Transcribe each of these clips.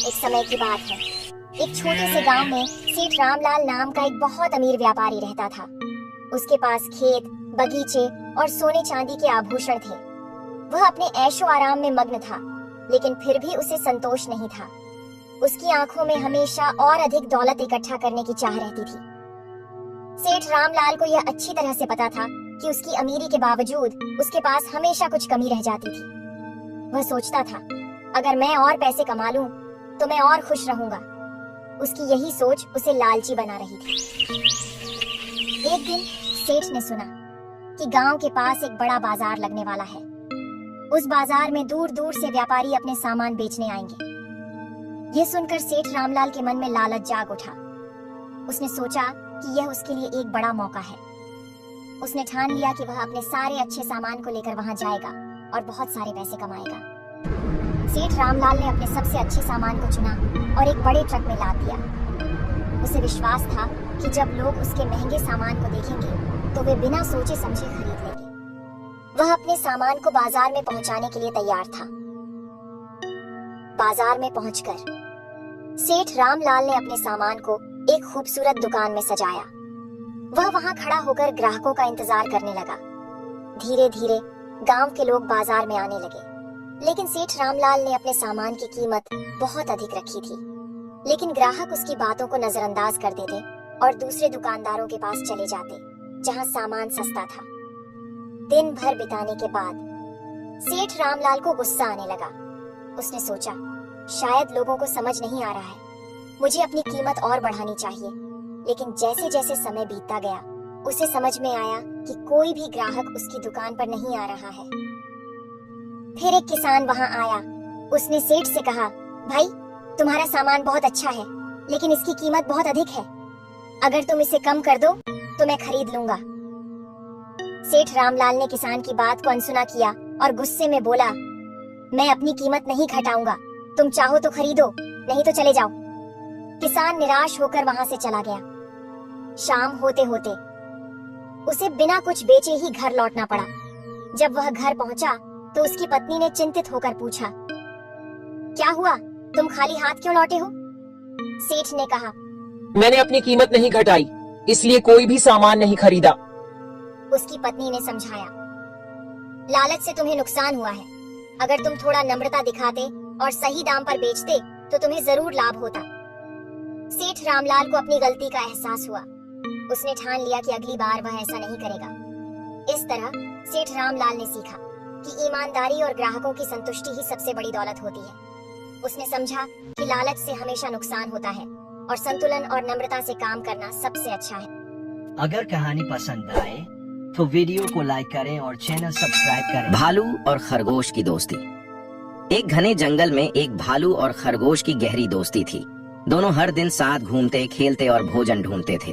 एक समय की बात है। एक छोटे से गांव में सेठ रामलाल नाम का एक बहुत अमीर व्यापारी रहता था। उसके पास खेत, बगीचे और सोने चांदी के आभूषण थे। वह अपने ऐशो आराम में मग्न था, लेकिन फिर भी उसे संतोष नहीं था। उसकी आंखों में हमेशा और अधिक दौलत इकट्ठा करने की चाह रहती थी। सेठ रामलाल को यह अच्छी तरह से पता था कि उसकी अमीरी के बावजूद उसके पास हमेशा कुछ कमी रह जाती थी। वह सोचता था, अगर मैं और पैसे कमा लूं, तो मैं और खुश रहूंगा। उसकी यही सोच उसे लालची बना रही थी। एक दिन सेठ ने सुना कि गांव के पास एक बड़ा बाजार लगने वाला है। उस बाजार में दूर दूर से व्यापारी अपने सामान बेचने आएंगे। यह सुनकर सेठ रामलाल के मन में लालच जाग उठा। उसने सोचा कि यह उसके लिए एक बड़ा मौका है। उसने ठान लिया कि वह अपने सारे अच्छे सामान को लेकर वहां जाएगा और बहुत सारे पैसे कमाएगा। सेठ रामलाल ने अपने सबसे अच्छे सामान को चुना और एक बड़े ट्रक में लाद दिया। उसे विश्वास था कि जब लोग उसके महंगे सामान को देखेंगे तो वे बिना सोचे समझे खरीद लेंगे। वह अपने सामान को बाजार में पहुंचाने के लिए तैयार था। बाजार में पहुंचकर सेठ रामलाल ने अपने सामान को एक खूबसूरत दुकान में सजाया। वह वहां खड़ा होकर ग्राहकों का इंतजार करने लगा। धीरे धीरे गांव के लोग बाजार में आने लगे, लेकिन सेठ रामलाल ने अपने सामान की कीमत बहुत अधिक रखी थी। लेकिन ग्राहक उसकी बातों को नजरअंदाज कर देते और दूसरे दुकानदारों के पास चले जाते, जहां सामान सस्ता था। दिन भर बिताने के बाद सेठ रामलाल को गुस्सा आने लगा। उसने सोचा, शायद लोगों को समझ नहीं आ रहा है, मुझे अपनी कीमत और बढ़ानी चाहिए। लेकिन जैसे जैसे समय बीतता गया, उसे समझ में आया कि कोई भी ग्राहक उसकी दुकान पर नहीं आ रहा है। फिर एक किसान वहां आया। उसने सेठ से कहा, भाई, तुम्हारा सामान बहुत अच्छा है, लेकिन इसकी कीमत बहुत अधिक है। अगर तुम इसे कम कर दो तो मैं खरीद लूंगा। सेठ रामलाल ने किसान की बात को अनसुना किया और गुस्से में बोला, मैं अपनी कीमत नहीं घटाऊंगा। तुम चाहो तो खरीदो, नहीं तो चले जाओ। किसान निराश होकर वहां से चला गया। शाम होते होते उसे बिना कुछ बेचे ही घर लौटना पड़ा। जब वह घर पहुंचा तो उसकी पत्नी ने चिंतित होकर पूछा, क्या हुआ, तुम खाली हाथ क्यों लौटे हो? सेठ ने कहा, मैंने अपनी कीमत नहीं घटाई, इसलिए कोई भी सामान नहीं खरीदा। उसकी पत्नी ने समझाया, लालच से तुम्हें नुकसान हुआ है। अगर तुम थोड़ा नम्रता दिखाते और सही दाम पर बेचते तो तुम्हें जरूर लाभ होता। सेठ रामलाल को अपनी गलती का एहसास हुआ। उसने ठान लिया कि अगली बार वह ऐसा नहीं करेगा। इस तरह सेठ रामलाल ने सीखा कि ईमानदारी और ग्राहकों की संतुष्टि ही सबसे बड़ी दौलत होती है। उसने समझा कि लालच से हमेशा नुकसान होता है और संतुलन और नम्रता से काम करना सबसे अच्छा है। अगर कहानी पसंद आए तो वीडियो को लाइक करें और चैनल सब्सक्राइब करें। भालू और खरगोश की दोस्ती। एक घने जंगल में एक भालू और खरगोश की गहरी दोस्ती थी। दोनों हर दिन साथ घूमते, खेलते और भोजन ढूंढते थे।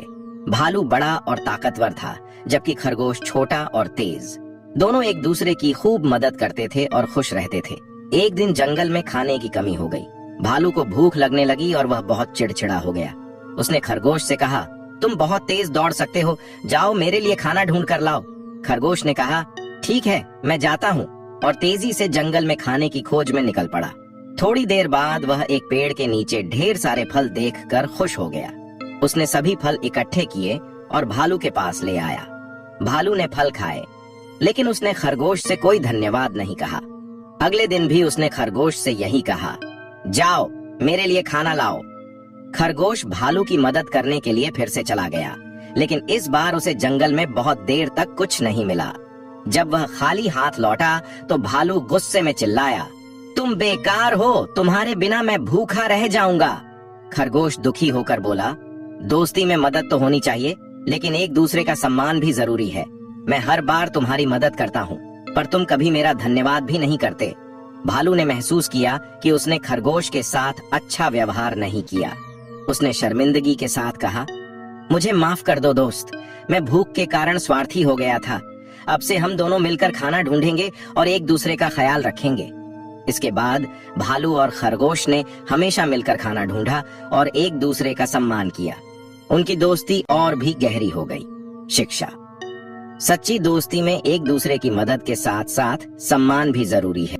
भालू बड़ा और ताकतवर था, जबकि खरगोश छोटा और तेज। दोनों एक दूसरे की खूब मदद करते थे और खुश रहते थे। एक दिन जंगल में खाने की कमी हो गई। भालू को भूख लगने लगी और वह बहुत चिड़चिड़ा हो गया। उसने खरगोश से कहा, तुम बहुत तेज दौड़ सकते हो, जाओ मेरे लिए खाना ढूंढ कर लाओ। खरगोश ने कहा, ठीक है, मैं जाता हूँ, और तेजी से जंगल में खाने की खोज में निकल पड़ा। थोड़ी देर बाद वह एक पेड़ के नीचे ढेर सारे फल देखकर खुश हो गया। उसने सभी फल इकट्ठे किए और भालू के पास ले आया। भालू ने फल खाए, लेकिन उसने खरगोश से कोई धन्यवाद नहीं कहा। अगले दिन भी उसने खरगोश से यही कहा, जाओ मेरे लिए खाना लाओ। खरगोश भालू की मदद करने के लिए फिर से चला गया, लेकिन इस बार उसे जंगल में बहुत देर तक कुछ नहीं मिला। जब वह खाली हाथ लौटा तो भालू गुस्से में चिल्लाया, तुम बेकार हो, तुम्हारे बिना मैं भूखा रह जाऊंगा। खरगोश दुखी होकर बोला, दोस्ती में मदद तो होनी चाहिए, लेकिन एक दूसरे का सम्मान भी जरूरी है। मैं हर बार तुम्हारी मदद करता हूँ, पर तुम कभी मेरा धन्यवाद भी नहीं करते। भालू ने महसूस किया कि उसने खरगोश के साथ अच्छा व्यवहार नहीं किया। उसने शर्मिंदगी के साथ कहा, मुझे माफ कर दो दोस्त, मैं भूख के कारण स्वार्थी हो गया था। अब से हम दोनों मिलकर खाना ढूंढेंगे और एक दूसरे का ख्याल रखेंगे। इसके बाद भालू और खरगोश ने हमेशा मिलकर खाना ढूंढा और एक दूसरे का सम्मान किया। उनकी दोस्ती और भी गहरी हो गई। शिक्षा। सच्ची दोस्ती में एक दूसरे की मदद के साथ साथ सम्मान भी जरूरी है।